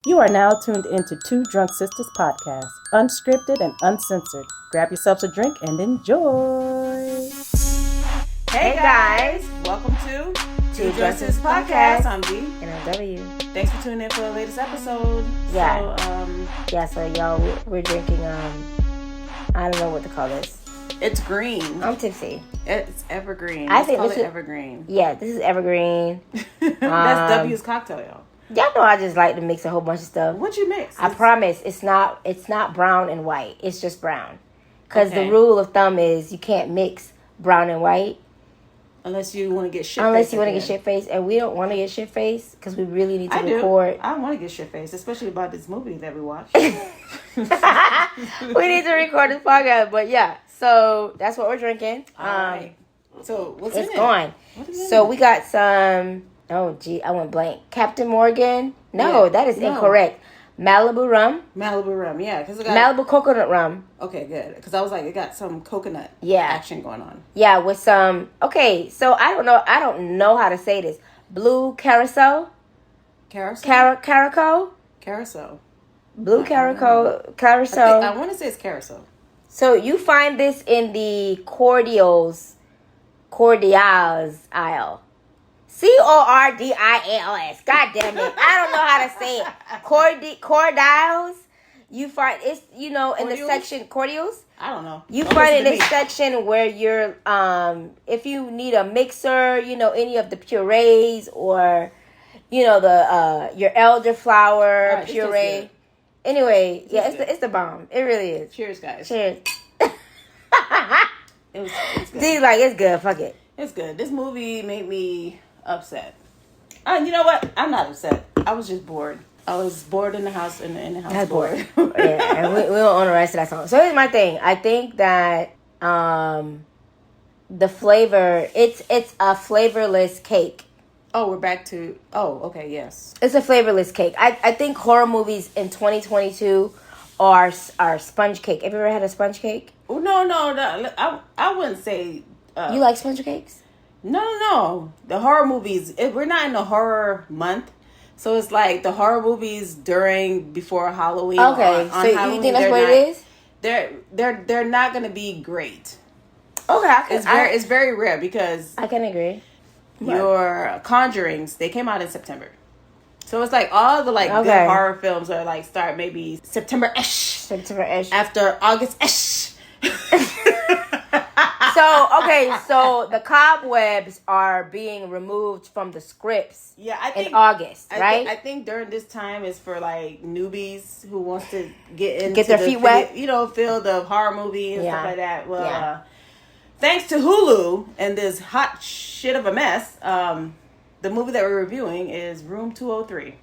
You are now tuned into Two Drunk Sistas podcast, unscripted and uncensored. Grab yourselves a drink and enjoy. Hey guys, welcome to Two Drunk Sistas podcast. I'm D. And I'm W. Thanks for tuning in for the latest episode. Yeah. So, y'all, we're drinking, I don't know what to call this. it's green. I'm tipsy. It's evergreen. I think this this is is evergreen. Yeah, this is evergreen. That's W's cocktail, y'all. Y'all know I just like to mix a whole bunch of stuff. What you mix? I promise it's not brown and white. It's just brown. Because Okay. the rule of thumb is you can't mix brown and white. Unless you want to get shit. Unless you want to get shit faced. And we don't want to get shit faced because we really need to record. I want to get shit faced, especially about this movie that we watched. We need to record this podcast. But yeah, so that's what we're drinking. All right. So what's in it? It's going. So we got some. Oh gee, I went blank. Captain Morgan. No, that is incorrect. Malibu rum. Malibu rum, yeah, because it got Malibu coconut rum. Okay, good. Because I was like, it got some coconut action going on. Yeah, with some. Okay, so I don't know how to say this. Blue carousel. Caraco. Carousel. Blue carousel. I want to say it's carousel. So you find this in the cordials aisle. Cordils. God damn it. I don't know how to say it. Cordials. You find it's, in the section, cordials. I don't know. You find it in the section where you're, if you need a mixer, any of the purees or, your elderflower puree. Anyway, it's the bomb. It really is. Cheers, guys. Cheers. It's good. D's like, it's good. Fuck it. It's good. This movie made me upset. You know what? I'm not upset. I was just bored. I was bored in the house. In the house. That's bored. Yeah, and we don't own the rest of that song. So here's my thing. I think that the flavor, it's a flavorless cake. Oh, we're back to. Oh, okay, yes. It's a flavorless cake. I think horror movies in 2022 are sponge cake. Have you ever had a sponge cake? Oh, no. I wouldn't say. You like sponge cakes? No. The horror movies. We're not in the horror month, so it's like the horror movies before Halloween. Okay, on so Halloween, you think that's what it is? They're not going to be great. Okay, it's very rare because I can agree. Your Conjurings, they came out in September. So it's like all the good horror films are like start maybe September-ish. After August-ish. So the cobwebs are being removed from the scripts in August, right? I think during this time is for like newbies who wants to get their feet wet. Field of horror movie and stuff like that. Well, thanks to Hulu and this hot shit of a mess, the movie that we're reviewing is Room 203.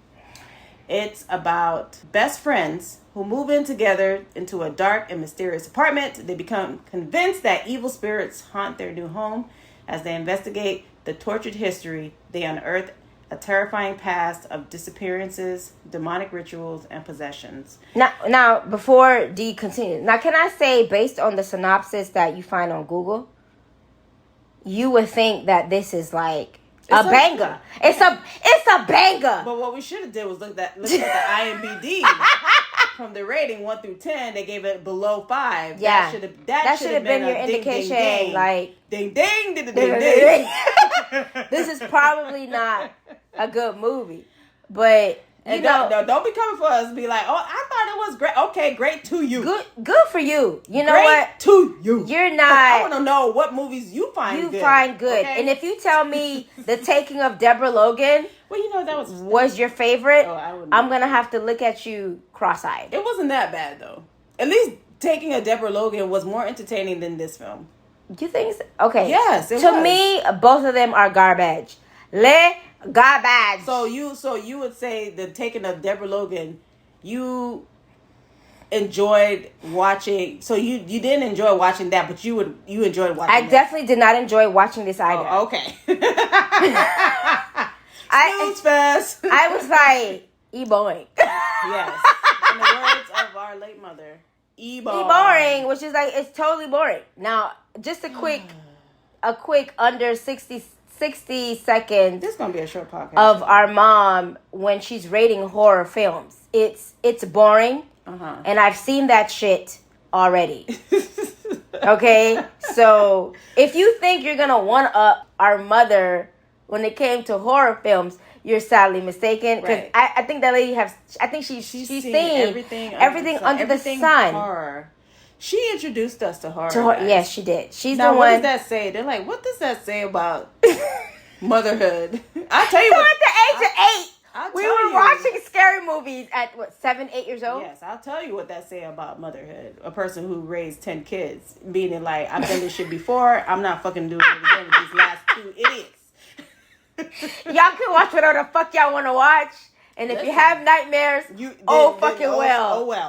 It's about best friends who move in together into a dark and mysterious apartment. They become convinced that evil spirits haunt their new home. As they investigate the tortured history, they unearth a terrifying past of disappearances, demonic rituals, and possessions. Now, before D continues, can I say, based on the synopsis that you find on Google, you would think that this is like a banger. It's a banger. But what we should have did was look at the IMDb from the rating 1 through 10. They gave it below 5. Yeah, that should have been your indication. Ding, ding. Like ding ding ding ding ding. This is probably not a good movie, but don't be coming for us and be like, oh, I thought it was great. Okay, great to you. Good for you. You know great what? To you. You're not. I want to know what movies you find good. Okay? And if you tell me The Taking of Deborah Logan, well, that was your favorite, I'm gonna have to look at you cross-eyed. It wasn't that bad though. At least Taking of Deborah Logan was more entertaining than this film. You think so? Okay. Yes, it to was. me, both of them are garbage. Garbage. So you would say the Taking of Deborah Logan, you enjoyed watching. So you didn't enjoy watching that, but you enjoyed watching. I definitely did not enjoy watching this either. Oh, okay. Snooze fest. I was like, boring. Yes. In the words of our late mother, boring, which is like, it's totally boring. Now, just a quick under 60 60 seconds. This is gonna be a short podcast of our mom when she's rating horror films. It's boring, and I've seen that shit already. Okay, so if you think you're gonna one up our mother when it came to horror films, you're sadly mistaken. Because I think that lady she's seen everything under the sun. Horror. She introduced us to horror. Yes, she did. She's now, the one. What does that say? They're like, what does that say about motherhood? I'll tell you. So what, at the age of 8, we were watching scary movies at what, 7, 8 years old? Yes, I'll tell you what that say about motherhood. A person who raised 10 kids, meaning like, I've done this shit before. I'm not fucking doing it again with these last 2 idiots. Y'all can watch whatever the fuck y'all want to watch. And if you have nightmares, well.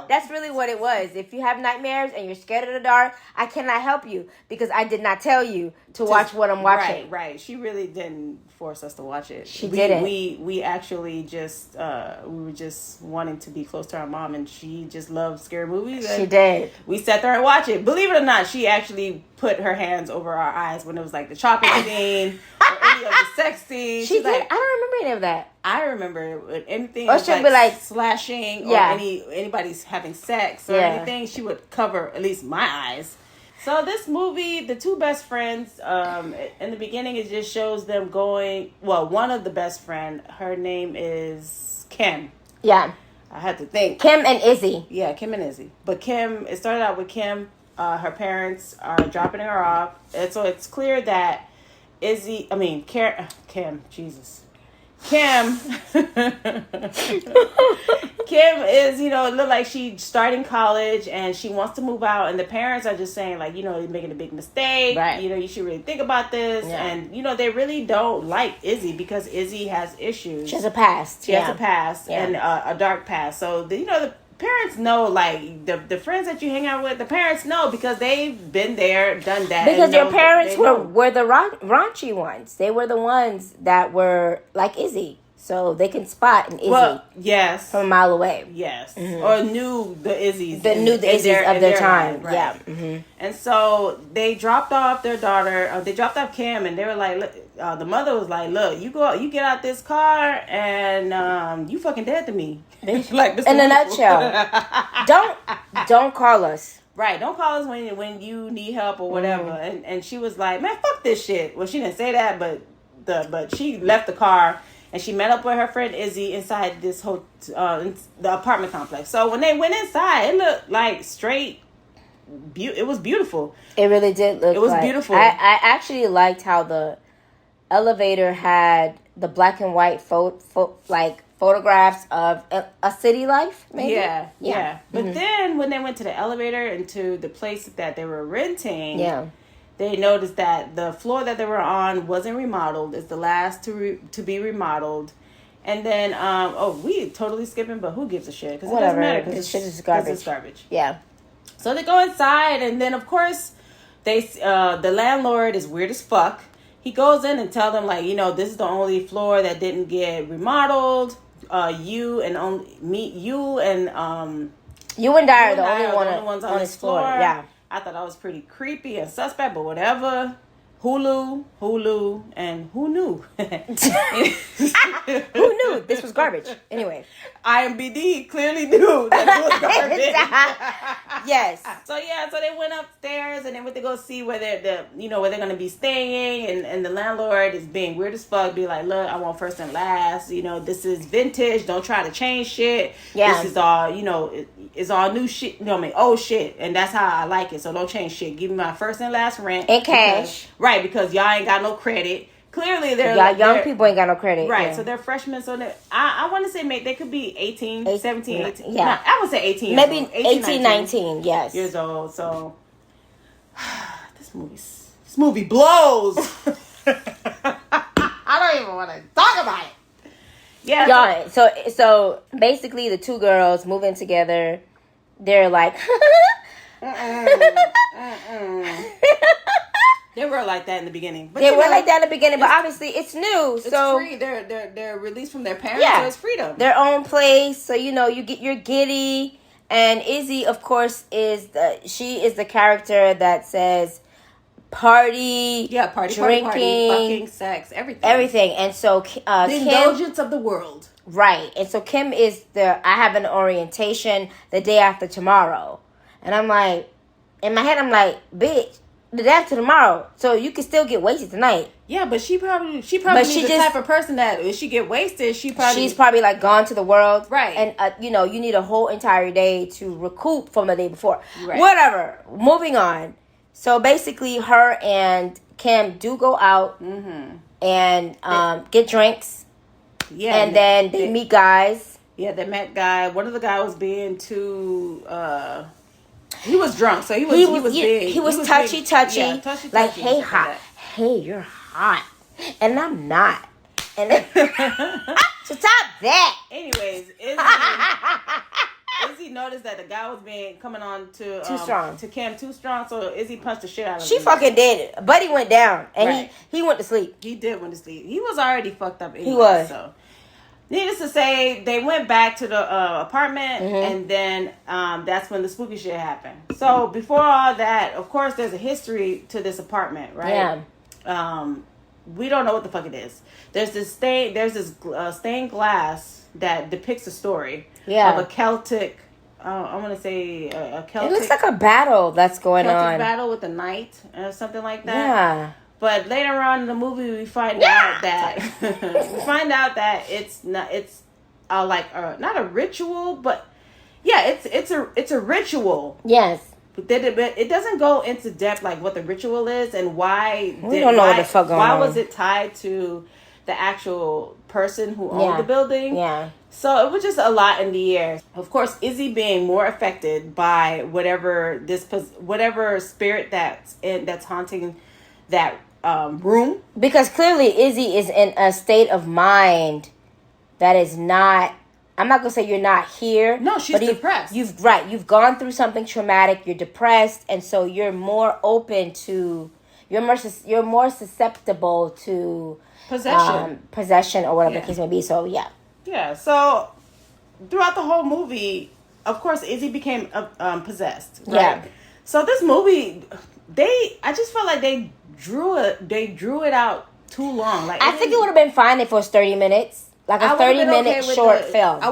That's really what it was. If you have nightmares and you're scared of the dark, I cannot help you because I did not tell you to watch what I'm watching. Right. She really didn't force us to watch it. She didn't. We actually just we were just wanting to be close to our mom, and she just loved scary movies. She did. We sat there and watched it. Believe it or not, she actually put her hands over our eyes when it was like the chocolate scene or any of the sex scenes. She did. Like, I don't remember any of that. I remember anything or she'd be like slashing or anybody's having sex or anything, she would cover at least my eyes. So this movie, the two best friends, in the beginning it just shows them going, well, one of the best friend, her name is Kim. Yeah. I had to think. Kim and Izzy. Yeah, Kim and Izzy. But Kim, it started out with Kim. Her parents are dropping her off. And so it's clear that Kim, Jesus. Kim is, look like she's starting college and she wants to move out, and the parents are just saying like, you're making a big mistake. Right. You should really think about this. Yeah. And, they really don't like Izzy because Izzy has issues. She has a past. She has a past and a dark past. So, the parents know, like, the friends that you hang out with, the parents know because they've been there, done that. Because your parents were the raunchy ones. They were the ones that were like Izzy. So they can spot an Izzy from a mile away. Yes. Mm-hmm. Or knew the Izzies. Of their time. Right. Yeah. Mm-hmm. And so they dropped off their daughter. They dropped off Kim, and they were like, the mother was like, look, you get out this car and you fucking dead to me. Like, in a nutshell. Don't call us. Right, don't call us when you need help or whatever. Mm. And she was like, man, fuck this shit. Well, she didn't say that, but she left the car and she met up with her friend Izzy inside this the apartment complex. So when they went inside, it looked like straight. It was beautiful. It really did look. It was beautiful. I actually liked how the elevator had the black and white photographs of a city life, maybe? Yeah. But then when they went to the elevator and to the place that they were renting, they noticed that the floor that they were on wasn't remodeled. It's the last to be remodeled. And then, we totally skipping, but who gives a shit? Because it doesn't matter. Because shit is garbage. It's garbage. Yeah. So they go inside, and then, of course, the landlord is weird as fuck. He goes in and tells them, like, this is the only floor that didn't get remodeled. You and Di are the only ones on this floor. Yeah. I thought that was pretty creepy and suspect, but whatever. Hulu, and who knew? Who knew this was garbage? Anyway, IMBD clearly knew that it was garbage. Yes. So they went upstairs and they went to go see where they're going to be staying, and the landlord is being weird as fuck. Be like, look, I want first and last. This is vintage. Don't try to change shit. Yeah. This is all it's all new shit. Old shit, and that's how I like it. So don't change shit. Give me my first and last rent and cash. Right, because y'all ain't got no credit. Clearly, young people ain't got no credit. Right, so they're freshmen. So I want to say they could be 18, 17, 18. Yeah. No, I would say 18 Maybe years old. 18, 19, yes. Years old. So, this movie blows. I don't even want to talk about it. Yeah. So basically, the two girls move in together. They're like... They were like that in the beginning. But but obviously it's new. It's so free. They're released from their parents, so it's freedom. Their own place. So you get your giddy. And Izzy, of course, is the character that says party, drinking, party, fucking, sex, everything. And so the indulgence of the world. Right. And so Kim is I have an orientation the day after tomorrow. And I'm like, in my head, I'm like, bitch, the day after tomorrow. So you can still get wasted tonight. Yeah, but she probably needs the type of person that if she get wasted, she's probably like gone to the world. Right. And, you need a whole entire day to recoup from the day before. Right. Whatever. Moving on. So basically her and Kim do go out and get drinks. Yeah, and then they meet guys. Yeah, they met guy. One of the guys was being too. He was drunk, so he was touchy. Yeah, like, hey, hot. Hey, you're hot, and I'm not. And then, so stop that. Anyways, Izzy noticed that the guy was coming on to too strong to Kim too strong, so Izzy punched the shit out of him. She fucking did it. Buddy went down, and he went to sleep. He did went to sleep. He was already fucked up anyway. He was. So, needless to say, they went back to the apartment, and then that's when the spooky shit happened. So before all that, of course, there's a history to this apartment, right? Yeah. We don't know what the fuck it is. There's this stained glass that depicts a story of a Celtic. I want to say a Celtic. It looks like a battle that's going on. Battle with a knight or something like that. Yeah. But later on in the movie, we find out that it's not. It's not a ritual, but yeah, it's a ritual. Yes. But it doesn't go into depth like what the ritual is and why. We don't know what the fuck going on. Why was it tied to the actual person who owned the building? Yeah. So it was just a lot in the air. Of course, Izzy being more affected by whatever spirit that's haunting that room, because clearly Izzy is in a state of mind that is not. I'm not gonna say you're not here. No, she's depressed. You've gone through something traumatic. You're depressed, and so you're more open to. You're more susceptible to possession or whatever the case may be. So yeah. Yeah. So throughout the whole movie, of course, Izzy became possessed. Right? Yeah. So this movie, I just felt like they drew it out too long. Like I think it would have been fine if it was 30 minutes. Like a 30-minute short film. I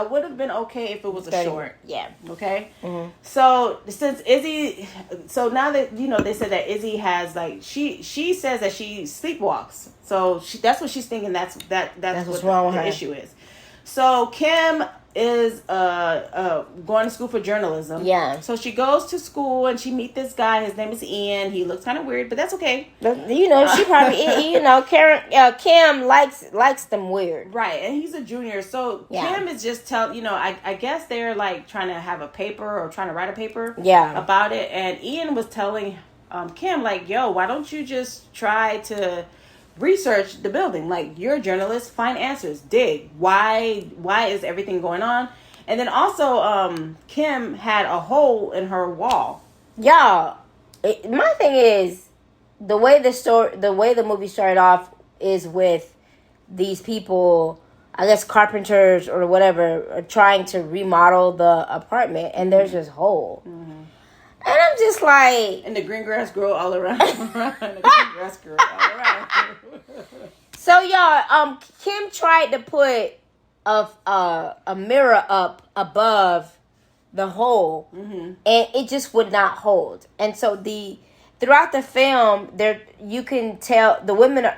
would have been okay if it was a short. Yeah. Okay. Mm-hmm. So since Izzy, now that they said that Izzy has she says that she sleepwalks. So that's what she's thinking. That's what's wrong with her. Issue is. So Kim is going to school for journalism. Yeah. So she goes to school and she meets this guy. His name is Ian. He looks kind of weird, but that's okay. She probably Kim likes them weird. Right, and he's a junior. So Kim is just I guess they're like trying to have a paper or trying to write a paper about it. And Ian was telling Kim like, yo, why don't you just try to research the building? Like, you're a journalist, find answers, dig. Why is everything going on? And then also Kim had a hole in her wall. Y'all, my thing is the way the movie started off is with these people, I guess carpenters or whatever, are trying to remodel the apartment, and there's this hole. Mm-hmm. And I'm just like... And the green grass grow all around. So, y'all, Kim tried to put a mirror up above the hole, and it just would not hold. And so throughout the film, you can tell the women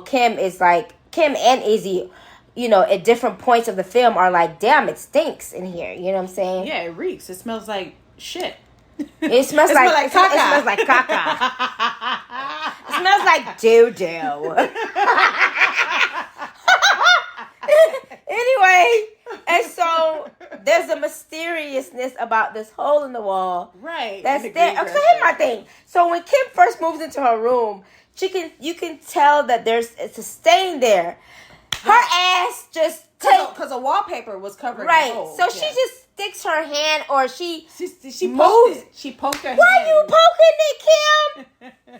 Kim and Izzy, at different points of the film are like, damn, it stinks in here. You know what I'm saying? Yeah, it reeks. It smells like shit. It smells like caca. It smells like caca. It smells like doo-doo. Anyway, and so there's a mysteriousness about this hole in the wall. Right. That's there. Okay, here's my thing. So when Kim first moves into her room, you can tell that it's a stain there. Her ass just because a wallpaper was covering the hole. So she just sticks her hand, or she poked it. She poked her hand. Why you poking it, Kim?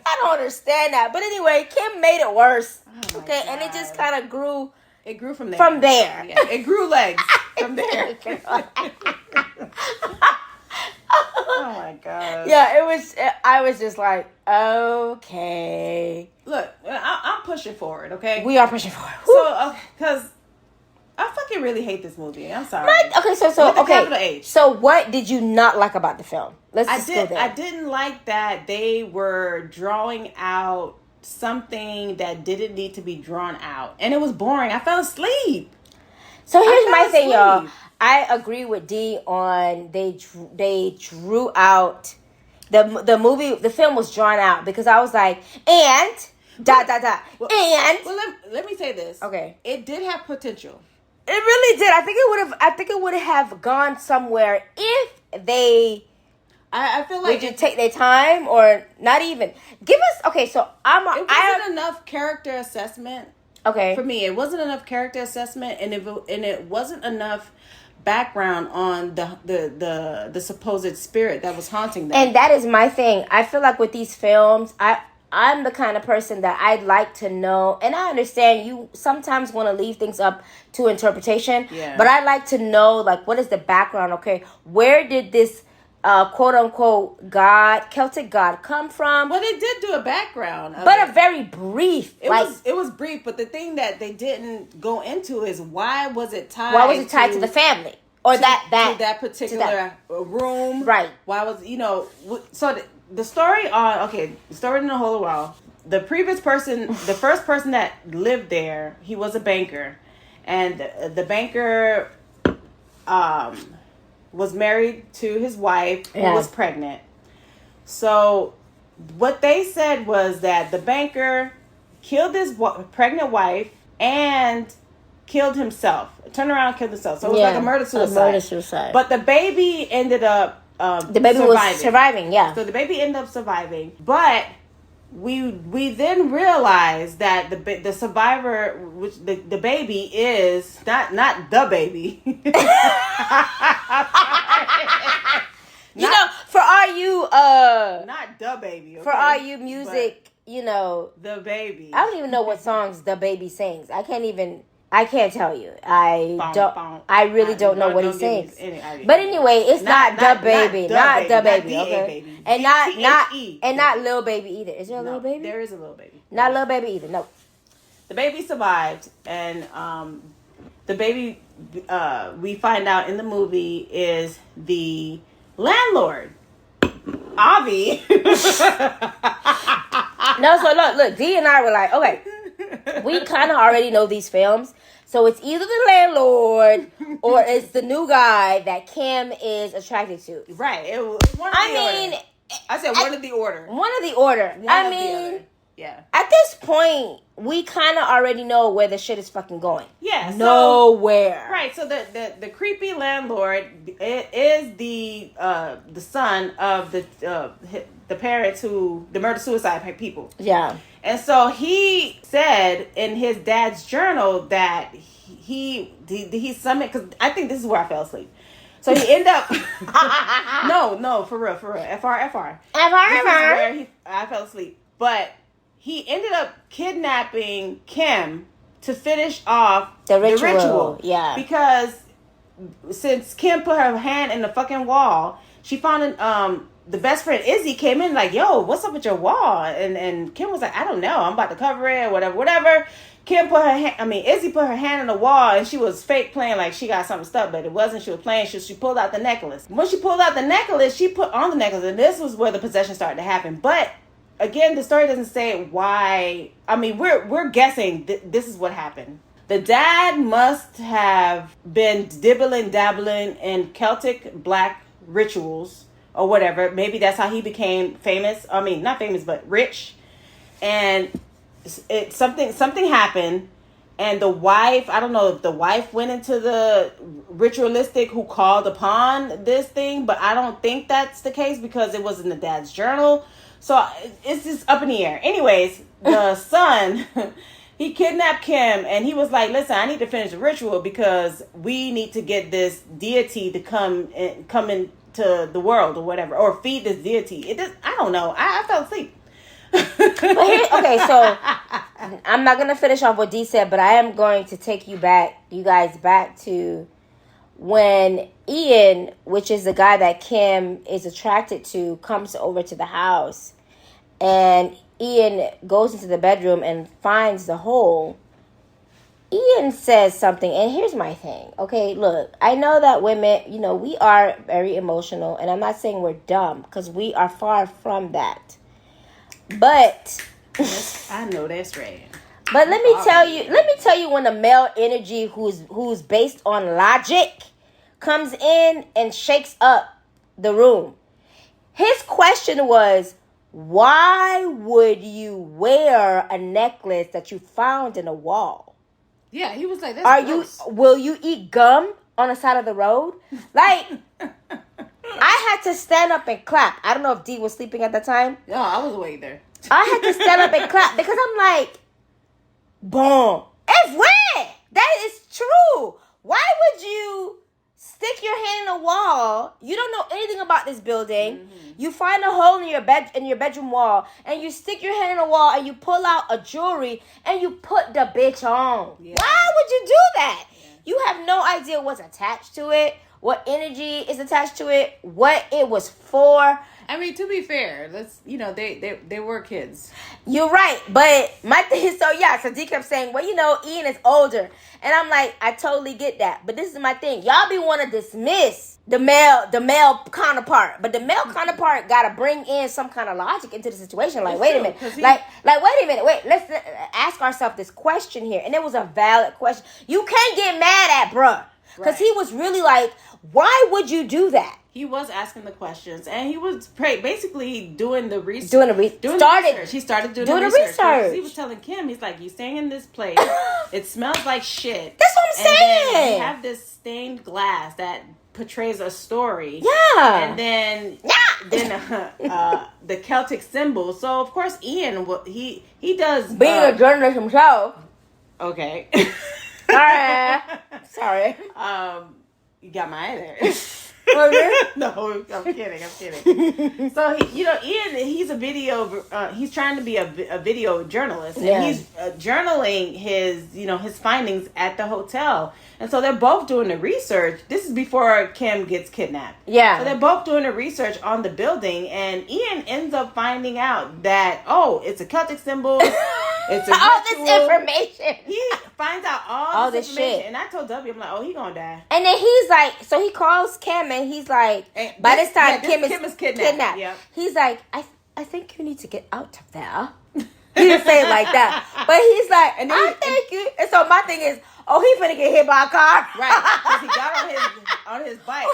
I don't understand that. But anyway, Kim made it worse. Oh okay, and it just kind of grew. It grew from there. From there. Yeah, it grew legs from there. Oh my my god. Yeah, it was. I was just like, okay. Look, I'm pushing forward. Okay, we are pushing forward. So, because I fucking really hate this movie. I'm sorry. Okay, so okay. Capital H. So, what did you not like about the film? Let's just go there. I didn't like that they were drawing out something that didn't need to be drawn out, and it was boring. I fell asleep. So here's my thing, y'all. I agree with D on they drew out the movie. The film was drawn out because I was like, and dot. Well, let me say this. Okay, it did have potential. It really did. I think it would have gone somewhere if they. I feel like would you take their time or not even give us? Okay, so it wasn't enough character assessment. Okay, for me, it wasn't enough character assessment, and it wasn't enough background on the supposed spirit that was haunting them. And that is my thing. I feel like with these films, I'm the kind of person that I'd like to know, and I understand you sometimes want to leave things up to interpretation. Yeah. But I like to know, like, what is the background? Okay, where did this quote unquote Celtic god come from? Well, they did do a background, but a very brief. It was brief, but the thing that they didn't go into is why was it tied? Why was it tied to the family or that particular room? Right. Why was so the story on the story in the whole while. The first person that lived there, he was a banker, and the banker was married to his wife who was pregnant. So what they said was that the banker killed his pregnant wife and killed himself. Turned around and killed himself. So it was like a murder-suicide. But the baby ended up the baby was surviving, yeah. So the baby ended up surviving. But we then realized that the survivor, which the baby is not the baby. For all you not the baby. Okay? For all you music, the baby. I don't even know what songs the baby sings. I can't tell you. I really don't know what he sings. But anyway, it's not the baby. Not the baby. Okay. And not Lil Baby either. Is there a Lil Baby? There is a Lil Baby. Not Lil Baby either. No. The baby survived, and the baby we find out in the movie is the landlord, Avi. No, so look, D and I were like, okay, we kind of already know these films. So it's either the landlord or it's the new guy that Kim is attracted to. Right. I said one of the order. One of the order. Yeah. At this point, we kind of already know where the shit is fucking going. Yeah. Nowhere. Right. So the creepy landlord is the son of the parents the murder-suicide people. Yeah. And so he said in his dad's journal that he summoned, because I think this is where I fell asleep. So he ended up no, for real, FR. This is where I fell asleep. But he ended up kidnapping Kim to finish off the ritual. Yeah. Because since Kim put her hand in the fucking wall, she found the best friend Izzy came in like, yo, what's up with your wall? And Kim was like, I don't know. I'm about to cover it or whatever. Izzy put her hand on the wall and she was fake playing like she got something stuck, but it wasn't. She was playing. She pulled out the necklace. When she pulled out the necklace, she put on the necklace, and this was where the possession started to happen. But again, the story doesn't say why. We're guessing this is what happened. The dad must have been dabbling in Celtic black rituals or whatever. Maybe that's how he became famous. Not famous, but rich. And something happened, and the wife, I don't know if the wife went into the ritualistic who called upon this thing, but I don't think that's the case because it was in the dad's journal. So it's just up in the air. Anyways, the son, he kidnapped Kim, and he was like, listen, I need to finish the ritual because we need to get this deity to come into the world or whatever, or feed this deity. I don't know. I fell asleep. So I'm not going to finish off what D said, but I am going to take you guys back to when Ian, which is the guy that Kim is attracted to, comes over to the house, and Ian goes into the bedroom and finds the hole, Ian says something, and here's my thing. Okay, look, I know that women, we are very emotional, and I'm not saying we're dumb, because we are far from that. But I know that's right. But let me tell you when a male energy who's based on logic comes in and shakes up the room. His question was, why would you wear a necklace that you found in a wall? Yeah, he was like, that's gross. Will you eat gum on the side of the road? Like, I had to stand up and clap. I don't know if Dee was sleeping at the time. No, I was awake there. I had to stand up and clap because I'm like, boom. It's red. That is true. Why would you stick your hand in a wall? You don't know anything about this building. Mm-hmm. You find a hole in your bedroom wall, and you stick your hand in a wall, and you pull out a jewelry, and you put the bitch on. Yeah. Why would you do that? Yeah. You have no idea what's attached to it, what energy is attached to it, what it was for. I mean, to be fair, they were kids. You're right, but my thing is, so D kept saying, well, Ian is older, and I'm like, I totally get that, but this is my thing. Y'all be want to dismiss the male counterpart, but the male counterpart gotta bring in some kind of logic into the situation. Like, wait a minute, let's ask ourselves this question here, and it was a valid question. You can't get mad at bruh, because he was really like, why would you do that? He was asking the questions, and he was basically doing the research. He started doing the research. He was telling Kim, he's like, "You staying in this place? It smells like shit." That's what I'm saying. Then you have this stained glass that portrays a story. Yeah. And then the Celtic symbol. So of course, Ian, he does being a journalist himself. Okay. Sorry. You got my eye there. Okay. No, I'm kidding. So Ian, he's a video. He's trying to be a video journalist, and he's journaling his findings at the hotel. And so they're both doing the research. This is before Kim gets kidnapped. Yeah. So they're both doing the research on the building, and Ian ends up finding out that it's a Celtic symbol. It's a all this information. He finds out all this information. Shit. And I told W, I'm like, he gonna die. And then he's like, so he calls Kim, and he's like, by this time, Kim is kidnapped. Yep. He's like, I think you need to get out of there. He didn't say it like that. But he's like, thank you. And so my thing is, he finna get hit by a car. Right. Because he got on his bike.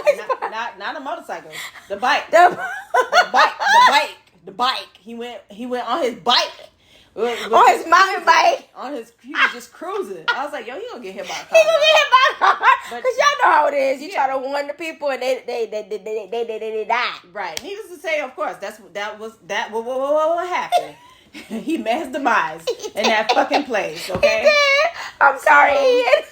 Not a motorcycle. The bike. The bike. He went on his bike. On his mountain bike. He was just cruising. I was like, he gonna get hit by a car. He gonna get hit by a car. Because y'all know how it is. You try to warn the people, and they die. Right. Needless to say, of course, that was what happened. He met his demise in that fucking place. Okay. He did. I'm sorry, Ian.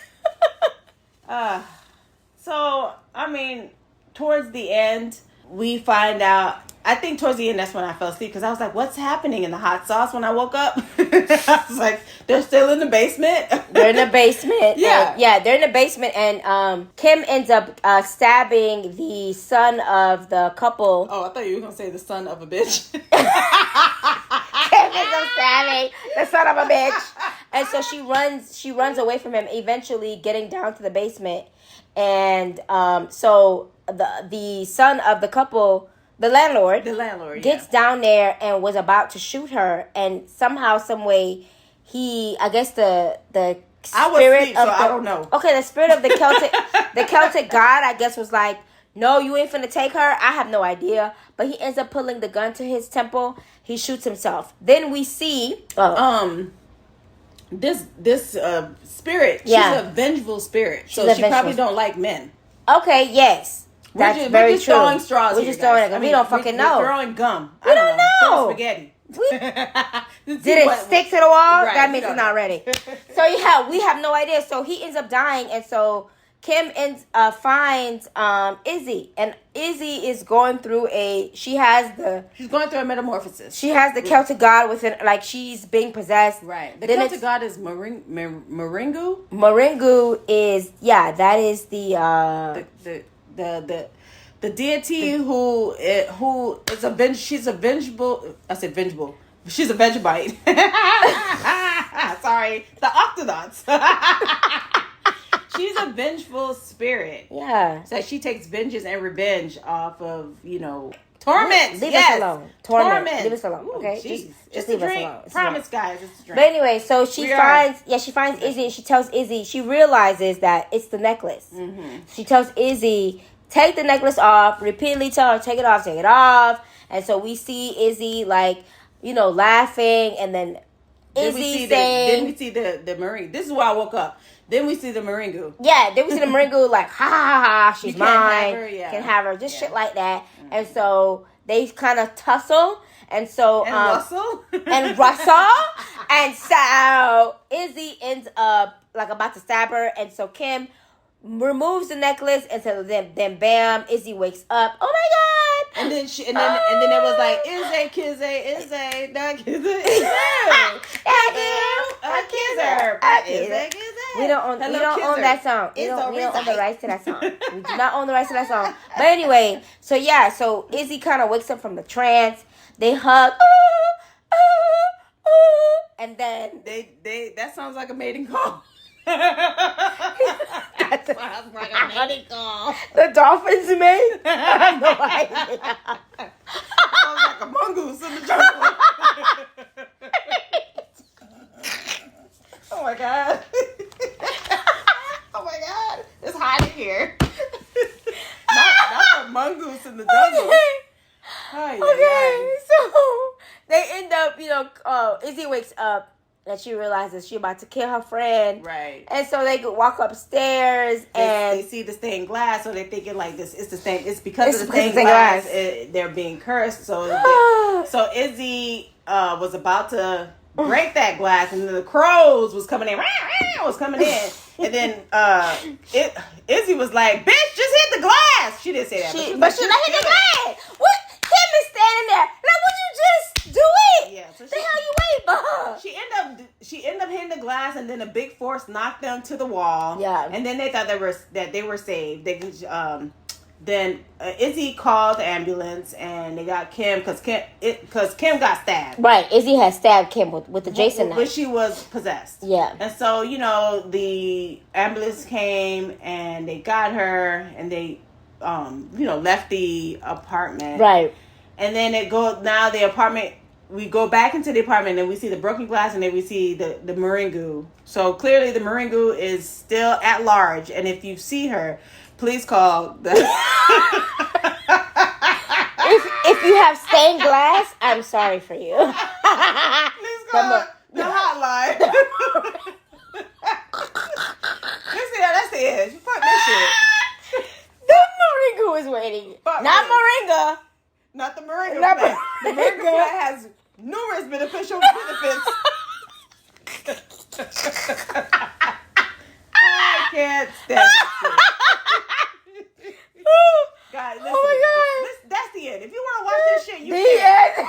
So I mean, towards the end, we find out. I think towards the end, that's when I fell asleep because I was like, what's happening in the hot sauce when I woke up? I was like, they're still in the basement? They're in the basement. Yeah. They're in the basement. And Kim ends up stabbing the son of the couple. Oh, I thought you were going to say the son of a bitch. Kim ends up stabbing the son of a bitch. And so she runs away from him, eventually getting down to the basement. And so the son of the couple... The landlord gets down there and was about to shoot her, and somehow, some way, I guess the spirit I was asleep, so I don't know. Okay, the spirit of the Celtic god, I guess, was like, no, you ain't finna take her. I have no idea, but he ends up pulling the gun to his temple. He shoots himself. Then we see this spirit. She's a vengeful spirit, so she probably don't like men. Okay, yes. That's very true. Throwing straws. We're just throwing it. We don't fucking know. We're throwing gum. We don't know. Throwing spaghetti. Did it stick to the wall? Right, that means it's not ready. So we have no idea. So he ends up dying, and so Kim finds Izzy, and Izzy is going through she's going through a metamorphosis. She has the Celtic god within, like she's being possessed. Right. The Celtic god is Maringu. Maringu is that is the deity who is she's a vengeful. I said vengeful. She's a Vegemite. Sorry, the Octonauts. She's a vengeful spirit. Yeah. So she takes vengeance and revenge off of, torment. Leave us alone. Torment. Leave us alone. Okay. Geez. Just leave us alone. Promise, guys. It's a drink. But anyway, so she finds Izzy, and she tells Izzy, she realizes that it's the necklace. Mm-hmm. She tells Izzy, take the necklace off. Repeatedly tell her, take it off. And so we see Izzy laughing, and then Izzy saying... Then we see the Marine. This is why I woke up. Then we see the Maringu. Yeah, then we see the Maringu like, ha ha ha, she's mine. Can have her, just shit like that. Mm-hmm. And so they kind of tussle. And so... Russell. And Russell. And so Izzy ends up like about to stab her. And so Kim removes the necklace, and so then bam, Izzy wakes up. Oh my god! And then it was like Izzy, Kizzy, not Kizzy, We don't own that song. We don't own the rights to that song. We do not own the rights to that song. But anyway, so Izzy kind of wakes up from the trance. They hug. And then they that sounds like a mating call. That sounds like a mating call. The dolphins made? I have no idea. Sounds like a mongoose in the jungle. Oh my god. Oh my god. It's hot in here. Not a mongoose in the jungle. Okay, so they end up, Izzy wakes up and she realizes she's about to kill her friend. Right. And so they walk upstairs and they see the stained glass, so they're thinking like this is the same. It's because of the stained glass. They're being cursed. So Izzy was about to break that glass, and then the crows was coming in. And then Izzy was like, "Bitch, just hit the glass." She didn't say that, but she hit the glass. What? Kim is standing there. Like, would you just do it? Yeah. So the hell you wait for? She ended up hitting the glass, and then a big force knocked them to the wall. Yeah. And then they thought they were saved. Then Izzy called the ambulance, and they got Kim because Kim got stabbed. Right, Izzy had stabbed Kim with the Jason knife. But she was possessed. Yeah. And so the ambulance came, and they got her, and they left the apartment. Right. And then the apartment. We go back into the apartment, and we see the broken glass, and then we see the Maringu. So clearly the Maringu is still at large, and if you see her, please call the... if you have stained glass, I'm sorry for you. Please call the hotline. Let's see, that's the edge. Fuck this shit. The Maringu is waiting. Not Moringa. Not the Moringa plant. The Moringa plant has numerous beneficial benefits. I can't stand this shit. God, listen, oh my god. That's the end. If you want to watch this shit, you can.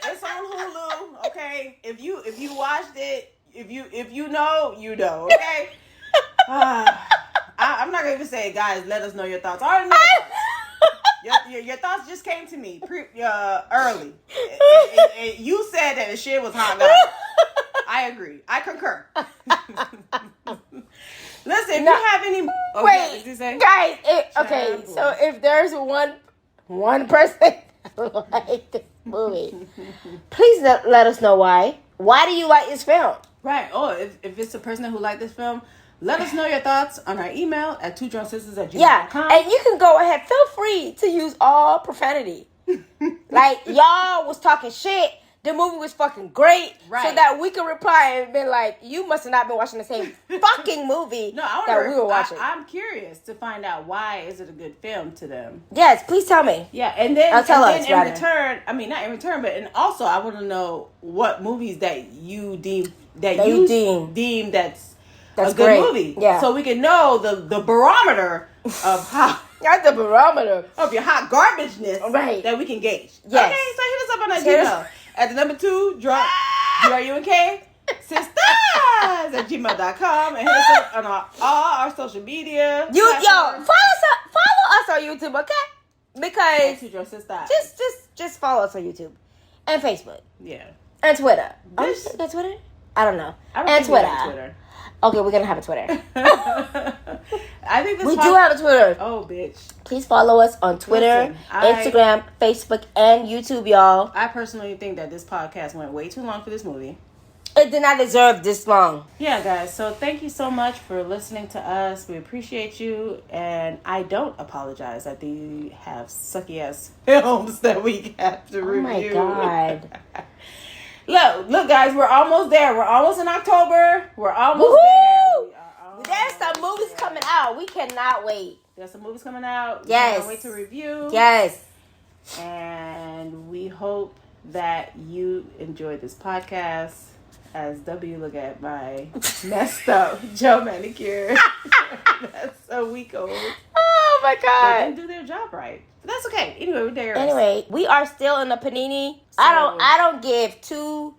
It's on Hulu, okay? If you watched it, if you know, okay? I'm not gonna even say, guys, let us know your thoughts. I already know your thoughts just came to me early. You said that the shit was hot, guys. I agree. I concur. Listen, if you have any... wait, guys, okay, so if there's one person who liked this movie, please let us know why. Why do you like this film? Right. Oh, if it's a person who liked this film, let us know your thoughts on our email at twodrunksisters@gmail.com. Yeah, and you can go ahead. Feel free to use all profanity. Like, y'all was talking shit. The movie was fucking great. Right. So that we could reply and be like, you must have not been watching the same fucking movie that we were watching. I'm curious to find out why is it a good film to them. Yes, please tell me. Yeah, and then in return, I mean, not in return, but and also I want to know what movies that you deem that's a good great. movie. Yeah. So we can know the barometer of how. That's the barometer Of your hot garbageness. Right. That we can gauge. Yes. Okay, so hit us up on that Gmail. At the number 2, drunk, Drunk, Sistas at gmail.com. And hit us up on all our social media. Follow us on YouTube, okay? Because just follow us on YouTube and Facebook. Yeah. And Twitter. That Twitter? I don't know. And Twitter. Okay, we're gonna have a Twitter. I think we do have a Twitter. Oh, bitch. Please follow us on Twitter, Instagram, Facebook, and YouTube, y'all. I personally think that this podcast went way too long for this movie. It did not deserve this long. Yeah, guys. So thank you so much for listening to us. We appreciate you. And I don't apologize that we have sucky-ass films that we have to review. Oh, my God. Look, guys. We're almost there. We're almost in October. We're almost Woo-hoo! there. There's some movies coming out. We cannot wait. There's some movies coming out. Yes. We can't wait to review. Yes. And we hope that you enjoyed this podcast. As W look at my messed up Joe manicure. That's a week old. Oh my God. They didn't do their job right. But that's okay. Anyway, we're there. Anyway, we are still in the panini. So, I don't give two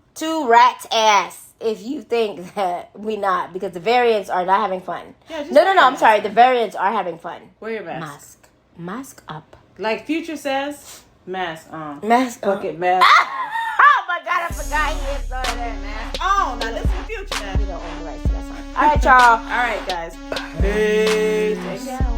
rats ass if you think that we not, because the variants are not having fun. Yeah, no, I'm sorry. The variants are having fun. Wear your mask. Mask up. Like Future says, mask on. Mask on. Okay, mask on. Oh my God, I forgot he is on that mask. Oh, now listen to Future now. You don't own the rights to that song. All right, y'all. All right, guys. Peace.